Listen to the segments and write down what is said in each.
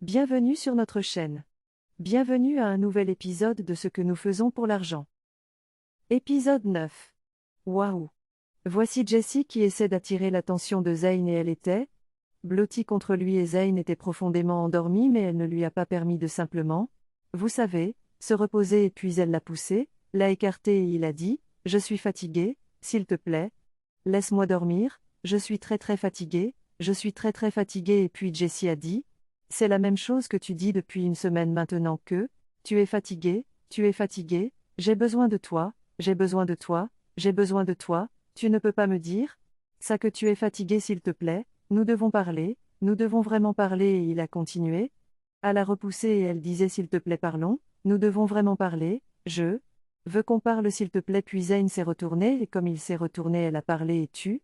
Bienvenue sur notre chaîne. Bienvenue à un nouvel épisode de ce que nous faisons pour l'argent. Épisode 9. Waouh! Voici Jessie qui essaie d'attirer l'attention de Zayn et elle était blottie contre lui et Zayn était profondément endormie mais elle ne lui a pas permis de simplement, vous savez, se reposer et puis elle l'a poussé, l'a écarté et il a dit, je suis fatigué, s'il te plaît, laisse-moi dormir, je suis très fatigué, je suis très fatigué et puis Jessie a dit, c'est la même chose que tu dis depuis une semaine maintenant que, tu es fatigué, j'ai besoin de toi, j'ai besoin de toi, j'ai besoin de toi, tu ne peux pas me dire ça que tu es fatigué s'il te plaît, nous devons parler, nous devons vraiment parler et il a continué à la repousser et elle disait s'il te plaît parlons, nous devons vraiment parler, je veux qu'on parle s'il te plaît puis Zayn s'est retourné et comme il s'est retourné elle a parlé et tu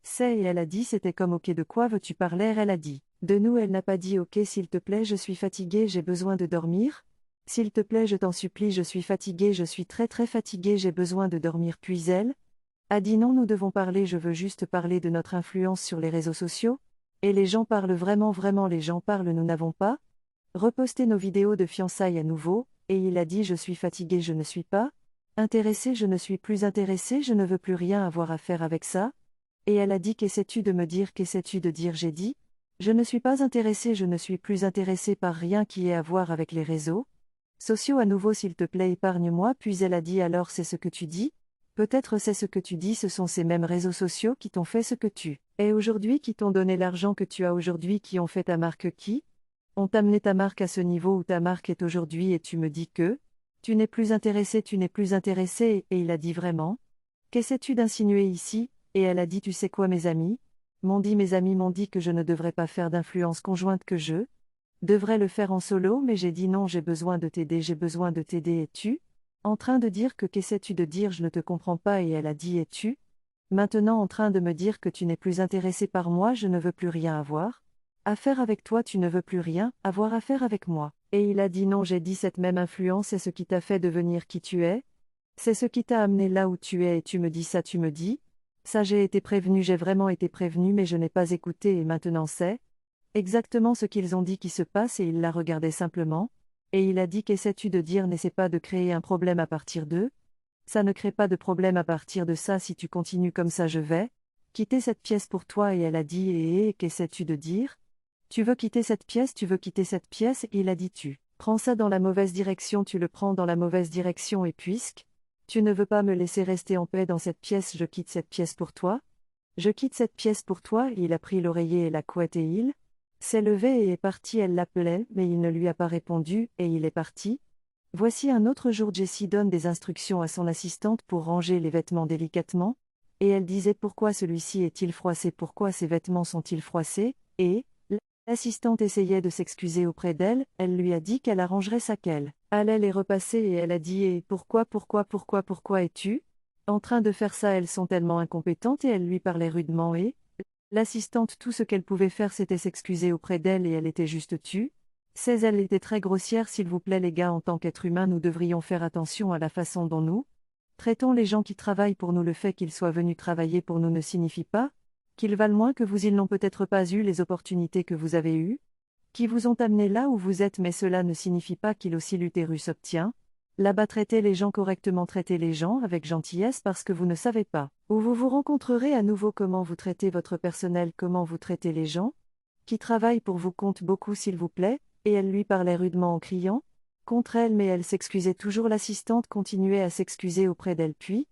sais et elle a dit c'était comme ok de quoi veux-tu parler elle a dit. De nous elle n'a pas dit ok s'il te plaît je suis fatiguée j'ai besoin de dormir. S'il te plaît je t'en supplie je suis fatiguée je suis très fatiguée j'ai besoin de dormir puis elle a dit non nous devons parler je veux juste parler de notre influence sur les réseaux sociaux. Et les gens parlent vraiment les gens parlent nous n'avons pas reposté nos vidéos de fiançailles à nouveau, et il a dit je suis fatigué je ne suis pas intéressé je ne suis plus intéressé je ne veux plus rien avoir à faire avec ça. Et elle a dit qu'essaies-tu de me dire qu'essaies-tu de dire j'ai dit je ne suis pas intéressé je ne suis plus intéressé par rien qui ait à voir avec les réseaux sociaux à nouveau s'il te plaît épargne-moi puis elle a dit alors c'est ce que tu dis peut-être c'est ce que tu dis ce sont ces mêmes réseaux sociaux qui t'ont fait ce que tu es aujourd'hui qui t'ont donné l'argent que tu as aujourd'hui qui ont fait ta marque qui ont amené ta marque à ce niveau où ta marque est aujourd'hui et tu me dis que tu n'es plus intéressé et il a dit vraiment qu'essaies-tu d'insinuer ici et elle a dit tu sais quoi mes amis m'ont dit que je ne devrais pas faire d'influence conjointe que je devrais le faire en solo mais j'ai dit non j'ai besoin de t'aider et tu en train de dire que qu'essaies-tu de dire je ne te comprends pas et elle a dit es-tu maintenant en train de me dire que tu n'es plus intéressé par moi je ne veux plus rien avoir à faire avec toi tu ne veux plus rien avoir à faire avec moi et il a dit non j'ai dit cette même influence est ce qui t'a fait devenir qui tu es c'est ce qui t'a amené là où tu es et tu me dis ça j'ai été prévenu j'ai vraiment été prévenu mais je n'ai pas écouté et maintenant c'est exactement ce qu'ils ont dit qui se passe et il la regardait simplement, et il a dit qu'essaies-tu de dire n'essaie pas de créer un problème à partir d'eux, ça ne crée pas de problème à partir de ça si tu continues comme ça je vais quitter cette pièce pour toi et elle a dit qu'essaies-tu de dire tu veux quitter cette pièce et il a dit tu prends ça dans la mauvaise direction tu le prends dans la mauvaise direction et puisque tu ne veux pas me laisser rester en paix dans cette pièce je quitte cette pièce pour toi. Je quitte cette pièce pour toi et il a pris l'oreiller et la couette et il s'est levé et est parti elle l'appelait mais il ne lui a pas répondu et il est parti. Voici un autre jour Jessie donne des instructions à son assistante pour ranger les vêtements délicatement, et elle disait pourquoi celui-ci est-il froissé pourquoi ces vêtements sont-ils froissés, et l'assistante essayait de s'excuser auprès d'elle, elle lui a dit qu'elle arrangerait ça qu'elle allait les repasser et elle a dit et pourquoi es-tu en train de faire ça elles sont tellement incompétentes et elle lui parlait rudement et l'assistante tout ce qu'elle pouvait faire c'était s'excuser auprès d'elle et elle était juste tue. Elle était très grossière s'il vous plaît les gars en tant qu'être humain nous devrions faire attention à la façon dont nous traitons les gens qui travaillent pour nous le fait qu'ils soient venus travailler pour nous ne signifie pas qu'ils valent moins que vous ils n'ont peut-être pas eu les opportunités que vous avez eues, qui vous ont amené là où vous êtes mais cela ne signifie pas qu'il aussi l'utérus obtient. Là-bas traitez les gens correctement traitez les gens avec gentillesse parce que vous ne savez pas où vous vous rencontrerez à nouveau comment vous traitez votre personnel comment vous traitez les gens qui travaillent pour vous compte beaucoup s'il vous plaît, et elle lui parlait rudement en criant contre elle mais elle s'excusait toujours l'assistante continuait à s'excuser auprès d'elle puis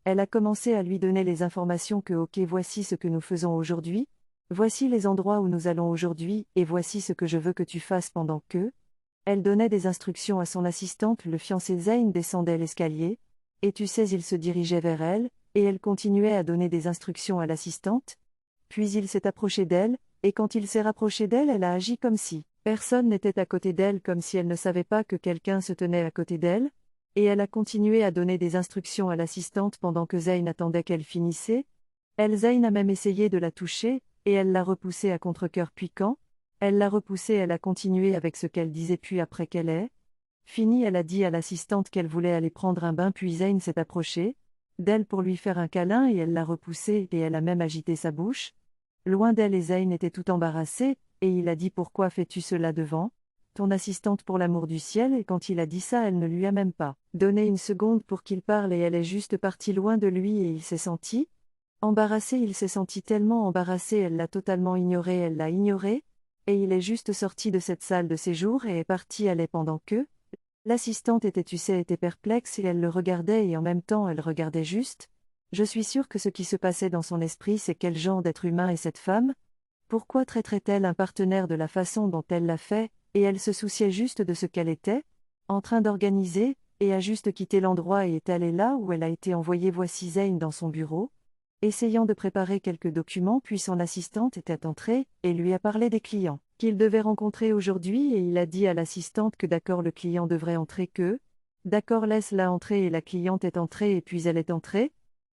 elle a commencé à lui donner les informations que ok voici ce que nous faisons aujourd'hui, voici les endroits où nous allons aujourd'hui et voici ce que je veux que tu fasses pendant que elle donnait des instructions à son assistante le fiancé Zayn descendait l'escalier, et tu sais il se dirigeait vers elle, et elle continuait à donner des instructions à l'assistante, puis il s'est approché d'elle, et quand il s'est rapproché d'elle elle a agi comme si personne n'était à côté d'elle comme si elle ne savait pas que quelqu'un se tenait à côté d'elle, et elle a continué à donner des instructions à l'assistante pendant que Zayn attendait qu'elle finissait. Zayn a même essayé de la toucher, et elle l'a repoussée à contre-cœur puis quand elle l'a repoussée elle a continué avec ce qu'elle disait puis après qu'elle ait fini elle a dit à l'assistante qu'elle voulait aller prendre un bain puis Zayn s'est approché d'elle pour lui faire un câlin et elle l'a repoussée et elle a même agité sa bouche. Loin d'elle et Zayn était tout embarrassé, et il a dit pourquoi fais-tu cela devant ton assistante pour l'amour du ciel, et quand il a dit ça, elle ne lui a même pas donné une seconde pour qu'il parle et elle est juste partie loin de lui et il s'est senti embarrassé, il s'est senti tellement embarrassé, elle l'a totalement ignoré, elle l'a ignoré, et il est juste sorti de cette salle de séjour et est parti aller pendant que l'assistante était, tu sais, était perplexe et elle le regardait et en même temps elle regardait juste. Je suis sûre que ce qui se passait dans son esprit, c'est quel genre d'être humain est cette femme? Pourquoi traiterait-elle un partenaire de la façon dont elle l'a fait, et elle se souciait juste de ce qu'elle était en train d'organiser, et a juste quitté l'endroit et est allée là où elle a été envoyée. Voici Zayn dans son bureau, essayant de préparer quelques documents, puis son assistante était entrée, et lui a parlé des clients qu'il devait rencontrer aujourd'hui et il a dit à l'assistante que d'accord le client devrait entrer que, d'accord laisse-la entrer et la cliente est entrée et puis elle est entrée.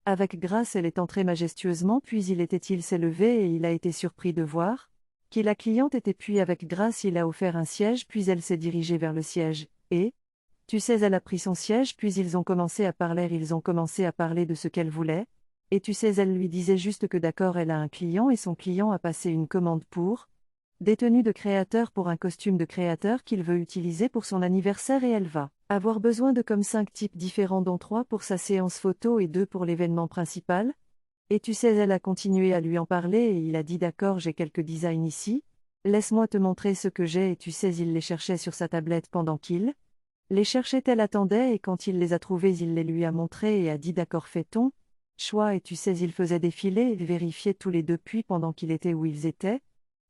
Avec grâce elle est entrée majestueusement puis il s'est levé et il a été surpris de voir qui la cliente était puis avec grâce il a offert un siège puis elle s'est dirigée vers le siège, et, tu sais elle a pris son siège puis ils ont commencé à parler de ce qu'elle voulait, et tu sais elle lui disait juste que d'accord elle a un client et son client a passé une commande pour des tenues de créateur pour un costume de créateur qu'il veut utiliser pour son anniversaire et elle va avoir besoin de comme 5 types différents dont 3 pour sa séance photo et 2 pour l'événement principal. Et tu sais elle a continué à lui en parler et il a dit d'accord j'ai quelques designs ici, laisse-moi te montrer ce que j'ai et tu sais il les cherchait sur sa tablette pendant qu'il les cherchait elle attendait et quand il les a trouvés il les lui a montrés et a dit d'accord fais-ton choix et tu sais il faisait défiler et vérifier tous les deux puis pendant qu'il était où ils étaient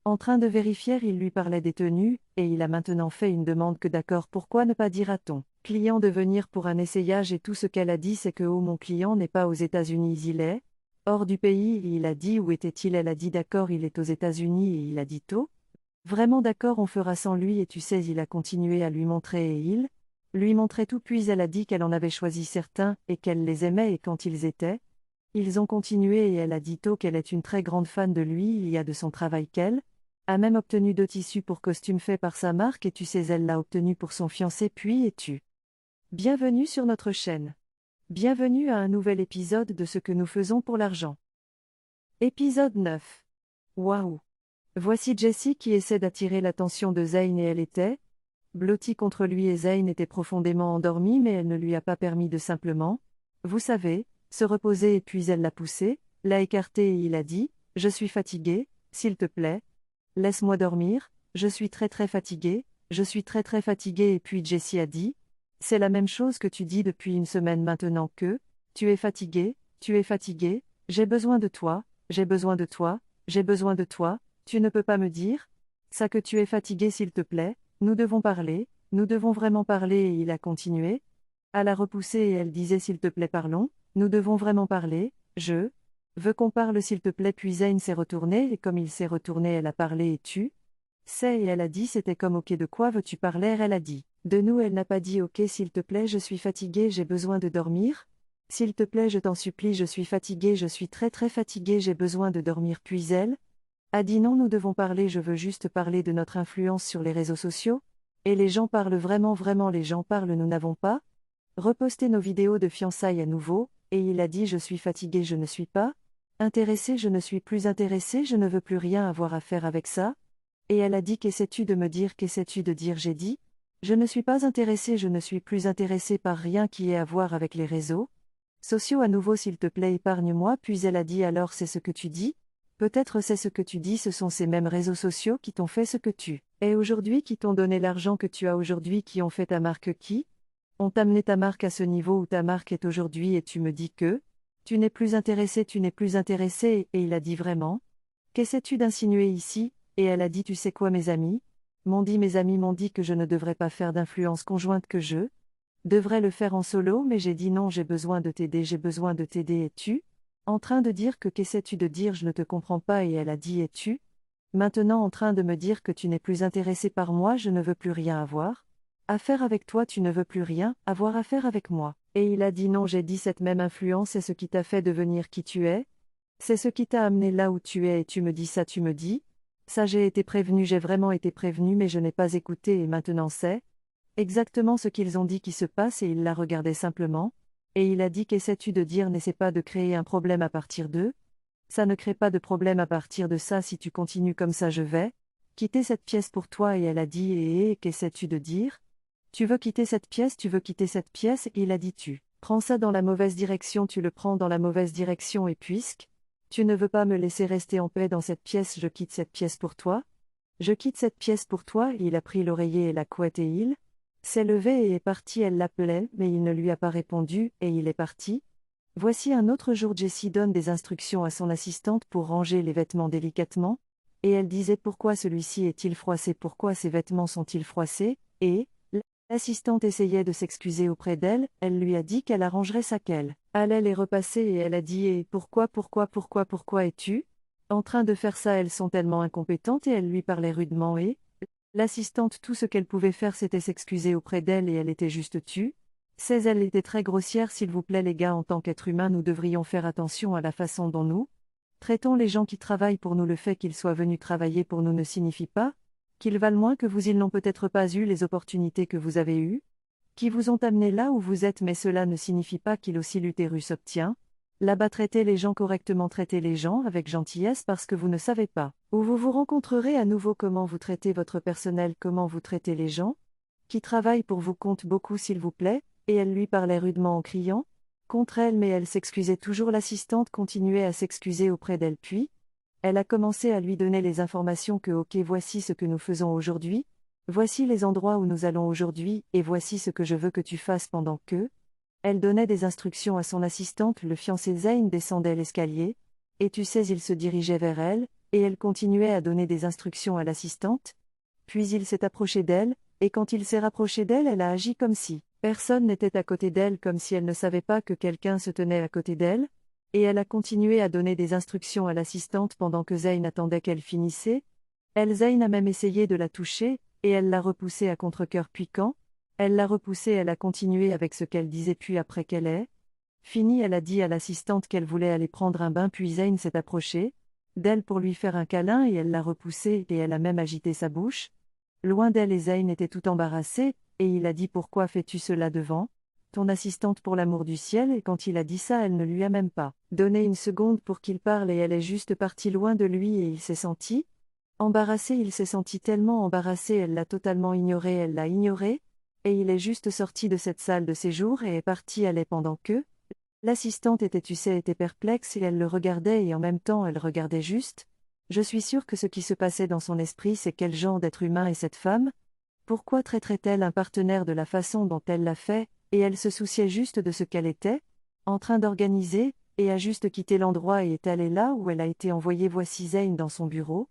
en train de vérifier, il lui parlait des tenues, et il a maintenant fait une demande que d'accord pourquoi ne pas dire à ton client de venir pour un essayage et tout ce qu'elle a dit c'est que oh mon client n'est pas aux États-Unis il est hors du pays et il a dit où était-il elle a dit d'accord il est aux États-Unis et il a dit tôt. Vraiment d'accord on fera sans lui et tu sais il a continué à lui montrer et il lui montrait tout puis elle a dit qu'elle en avait choisi certains et qu'elle les aimait et quand ils ont continué et elle a dit tôt qu'elle est une très grande fan de lui il y a de son travail qu'elle a même obtenu 2 tissus pour costumes faits par sa marque et tu sais elle l'a obtenu pour son fiancé puis et tu. Bienvenue sur notre chaîne. Bienvenue à un nouvel épisode de ce que nous faisons pour l'argent. Épisode 9. Waouh. Voici Jessie qui essaie d'attirer l'attention de Zayn et elle était blottie contre lui et Zayn était profondément endormie mais elle ne lui a pas permis de simplement, vous savez, se reposer et puis elle l'a poussé, l'a écarté et il a dit, je suis fatigué, s'il te plaît, laisse-moi dormir, je suis très très fatigué, je suis très très fatigué et puis Jessie a dit, c'est la même chose que tu dis depuis une semaine maintenant que, tu es fatigué, j'ai besoin de toi, j'ai besoin de toi, j'ai besoin de toi, tu ne peux pas me dire ça que tu es fatigué s'il te plaît, nous devons parler, nous devons vraiment parler et il a continué à la repousser et elle disait s'il te plaît parlons, nous devons vraiment parler, je veux qu'on parle s'il te plaît puis Zayn s'est retourné et comme il s'est retourné elle a parlé et tu sais et elle a dit c'était comme ok de quoi veux-tu parler elle a dit, de nous elle n'a pas dit ok s'il te plaît je suis fatiguée j'ai besoin de dormir, s'il te plaît je t'en supplie je suis fatiguée je suis très très fatiguée j'ai besoin de dormir puis elle a dit non nous devons parler je veux juste parler de notre influence sur les réseaux sociaux, et les gens parlent vraiment vraiment les gens parlent nous n'avons pas reposté nos vidéos de fiançailles à nouveau, et il a dit je suis fatigué je ne suis pas intéressé je ne suis plus intéressé je ne veux plus rien avoir à faire avec ça, et elle a dit qu'essaies-tu de me dire qu'essaies-tu de dire j'ai dit, je ne suis pas intéressé je ne suis plus intéressé par rien qui ait à voir avec les réseaux sociaux à nouveau s'il te plaît épargne-moi puis elle a dit alors c'est ce que tu dis, peut-être c'est ce que tu dis ce sont ces mêmes réseaux sociaux qui t'ont fait ce que tu es aujourd'hui qui t'ont donné l'argent que tu as aujourd'hui qui ont fait ta marque qui ont amené ta marque à ce niveau où ta marque est aujourd'hui et tu me dis que tu n'es plus intéressé et il a dit vraiment qu'essaies-tu d'insinuer ici, et elle a dit tu sais quoi mes amis m'ont dit que je ne devrais pas faire d'influence conjointe que je devrais le faire en solo mais j'ai dit non j'ai besoin de t'aider et tu en train de dire que qu'essaies-tu de dire je ne te comprends pas et elle a dit es-tu maintenant en train de me dire que tu n'es plus intéressé par moi je ne veux plus rien avoir à faire avec toi tu ne veux plus rien avoir à faire avec moi, et il a dit non j'ai dit cette même influence est ce qui t'a fait devenir qui tu es, c'est ce qui t'a amené là où tu es et tu me dis ça tu me dis, ça j'ai été prévenu j'ai vraiment été prévenu mais je n'ai pas écouté et maintenant c'est exactement ce qu'ils ont dit qui se passe et il la regardait simplement, et il a dit qu'essaies-tu de dire n'essaie pas de créer un problème à partir d'eux, ça ne crée pas de problème à partir de ça si tu continues comme ça je vais quitter cette pièce pour toi et elle a dit qu'essaies-tu de dire? Tu veux quitter cette pièce, tu veux quitter cette pièce et il a dit tu prends ça dans la mauvaise direction, tu le prends dans la mauvaise direction et puisque tu ne veux pas me laisser rester en paix dans cette pièce, je quitte cette pièce pour toi. Je quitte cette pièce pour toi, il a pris l'oreiller et la couette et il s'est levé et est parti, elle l'appelait, mais il ne lui a pas répondu, et il est parti. Voici un autre jour Jessie donne des instructions à son assistante pour ranger les vêtements délicatement, et elle disait pourquoi celui-ci est-il froissé, pourquoi ces vêtements sont-ils froissés, et l'assistante essayait de s'excuser auprès d'elle, elle lui a dit qu'elle arrangerait ça qu'elle allait les repasser et elle a dit et pourquoi es-tu en train de faire ça, elles sont tellement incompétentes et elle lui parlait rudement et l'assistante tout ce qu'elle pouvait faire c'était s'excuser auprès d'elle et elle était juste tue. Elle était très grossière, s'il vous plaît les gars, en tant qu'être humain nous devrions faire attention à la façon dont nous traitons les gens qui travaillent pour nous. Le fait qu'ils soient venus travailler pour nous ne signifie pas qu'ils valent moins que vous, ils n'ont peut-être pas eu les opportunités que vous avez eues, qui vous ont amené là où vous êtes, mais cela ne signifie pas qu'il aussi l'utérus obtient. Là-bas traitez les gens correctement, traitez les gens avec gentillesse parce que vous ne savez pas où vous vous rencontrerez à nouveau, comment vous traitez votre personnel, comment vous traitez les gens qui travaillent pour vous compte beaucoup s'il vous plaît, et elle lui parlait rudement en criant contre elle mais elle s'excusait toujours, l'assistante continuait à s'excuser auprès d'elle puis elle a commencé à lui donner les informations que ok voici ce que nous faisons aujourd'hui, voici les endroits où nous allons aujourd'hui et voici ce que je veux que tu fasses pendant que elle donnait des instructions à son assistante. Le fiancé Zayn descendait l'escalier, et tu sais il se dirigeait vers elle, et elle continuait à donner des instructions à l'assistante. Puis il s'est approché d'elle, et quand il s'est rapproché d'elle elle a agi comme si personne n'était à côté d'elle, comme si elle ne savait pas que quelqu'un se tenait à côté d'elle, et elle a continué à donner des instructions à l'assistante pendant que Zayn attendait qu'elle finissait. Zayn a même essayé de la toucher, et elle l'a repoussée à contre-cœur puis quand elle l'a repoussée elle a continué avec ce qu'elle disait puis après qu'elle ait fini elle a dit à l'assistante qu'elle voulait aller prendre un bain puis Zayn s'est approché d'elle pour lui faire un câlin et elle l'a repoussée et elle a même agité sa bouche. Loin d'elle et Zayn était tout embarrassé, et il a dit pourquoi fais-tu cela devant ton assistante pour l'amour du ciel, et quand il a dit ça elle ne lui a même pas donné une seconde pour qu'il parle et elle est juste partie loin de lui et il s'est senti embarrassé, il s'est senti tellement embarrassé, elle l'a totalement ignoré, elle l'a ignoré, et il est juste sorti de cette salle de séjour et est parti aller pendant que l'assistante était perplexe et elle le regardait et en même temps elle regardait juste. Je suis sûre que ce qui se passait dans son esprit c'est quel genre d'être humain est cette femme? Pourquoi traiterait-elle un partenaire de la façon dont elle l'a fait, et elle se souciait juste de ce qu'elle était en train d'organiser, et a juste quitté l'endroit et est allée là où elle a été envoyée. Voici Zayn dans son bureau,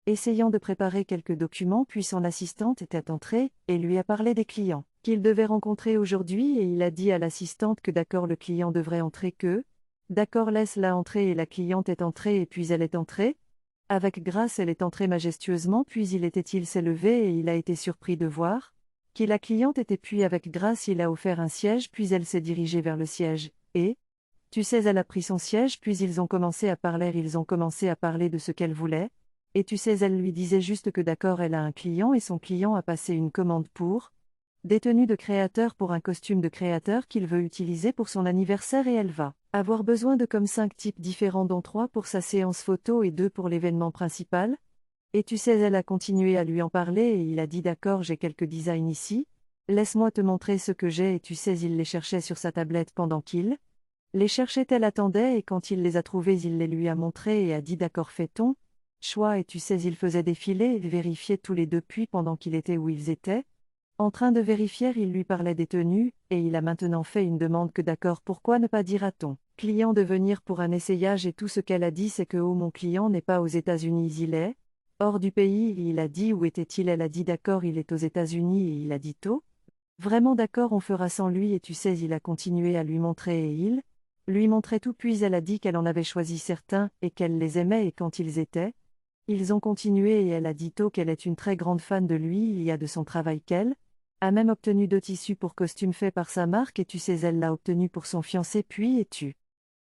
essayant de préparer quelques documents puis son assistante était entrée, et lui a parlé des clients qu'il devait rencontrer aujourd'hui et il a dit à l'assistante que d'accord le client devrait entrer que d'accord laisse-la entrer et la cliente est entrée et puis elle est entrée. Avec grâce elle est entrée majestueusement puis il s'est levé et il a été surpris de voir qui la cliente était puis avec grâce il a offert un siège puis elle s'est dirigée vers le siège, et tu sais elle a pris son siège puis ils ont commencé à parler de ce qu'elle voulait. Et tu sais elle lui disait juste que d'accord elle a un client et son client a passé une commande pour des tenues de créateur pour un costume de créateur qu'il veut utiliser pour son anniversaire et elle va avoir besoin de comme 5 types différents dont 3 pour sa séance photo et 2 pour l'événement principal. Et tu sais elle a continué à lui en parler et il a dit d'accord j'ai quelques designs ici, laisse-moi te montrer ce que j'ai et tu sais il les cherchait sur sa tablette pendant qu'il les cherchait, elle attendait et quand il les a trouvés il les lui a montrés et a dit d'accord fait-on choix et tu sais il faisait défiler et vérifier tous les deux puis pendant qu'il était où ils étaient en train de vérifier il lui parlait des tenues, et il a maintenant fait une demande que d'accord pourquoi ne pas dire à ton client de venir pour un essayage et tout ce qu'elle a dit c'est que oh mon client n'est pas aux États-Unis il est hors du pays et il a dit où était-il elle a dit d'accord il est aux États-Unis et il a dit oh vraiment d'accord on fera sans lui et tu sais il a continué à lui montrer et il lui montrait tout puis elle a dit qu'elle en avait choisi certains et qu'elle les aimait et quand ils ont continué et elle a dit qu'elle est une très grande fan de lui, il y a de son travail qu'elle a même obtenu 2 tissus pour costumes faits par sa marque et tu sais elle l'a obtenu pour son fiancé puis et tu